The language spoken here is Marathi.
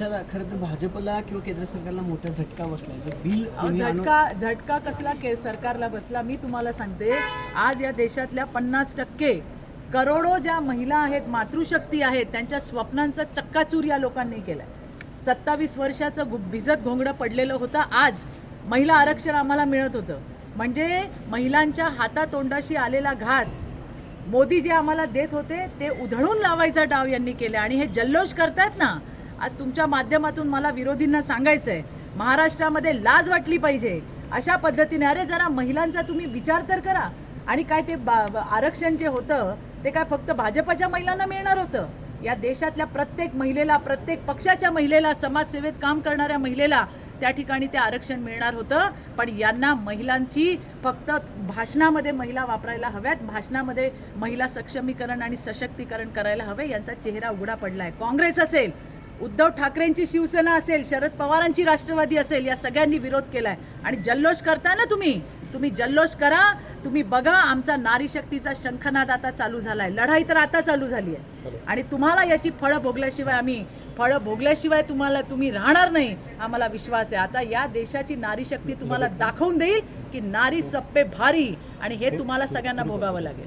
खरं तर भाजपला किंवा केंद्र सरकारला मोठा झटका बसलाय. जे बिल झटका कसला सरकारला बसला मी तुम्हाला सांगते. आज या देशातल्या 50% करोडो ज्या महिला आहेत, मातृशक्ती आहेत, त्यांच्या स्वप्नांचा चक्काचूर या लोकांनी केलाय. 27 वर्षाचं भिजत घोंगडं पडलेलं होतं. आज महिला आरक्षण आम्हाला मिळत होतं. म्हणजे महिलांच्या हातातोंडाशी आलेला घास मोदी जे आम्हाला देत होते ते उधळून लावायचा डाव यांनी केला. आणि हे जल्लोष करतायत ना, आज तुमच्या माध्यमातून मला विरोधींना सांगायचंय, महाराष्ट्रामध्ये लाज वाटली पाहिजे अशा पद्धतीने. अरे जरा महिलांचा तुम्ही विचार तर करा. आणि काय ते आरक्षण जे होतं ते काय फक्त भाजपच्या महिलांना मिळणार होतं? या देशातल्या प्रत्येक महिलेला, प्रत्येक पक्षाच्या महिलेला, समाजसेवेत काम करणाऱ्या महिलेला त्या ठिकाणी ते आरक्षण मिळणार होतं. पण यांना महिलांची फक्त भाषणामध्ये महिला वापरायला हव्यात, भाषणामध्ये महिला सक्षमीकरण आणि सशक्तीकरण करायला हवे. यांचा चेहरा उघडा पडलाय. काँग्रेस असेल, उद्धव ठाकरेंची शिवसेना असेल, शरद पवारांची राष्ट्रवादी असेल, या सगळ्यांनी विरोध केलाय. आणि जल्लोष करताय ना तुम्ही जल्लोष करा. तुम्ही बघा, आमचा नारी शक्तीचा शंखनाद आता चालू झालाय. लढाई तर आता चालू झाली आहे. आणि तुम्हाला याची फळं भोगल्याशिवाय तुम्ही राहणार नाही, आम्हाला विश्वास आहे. आता या देशाची नारी शक्ती तुम्हाला दाखवून देईल की नारी सप्पे भारी, आणि हे तुम्हाला सगळ्यांना भोगावं लागेल.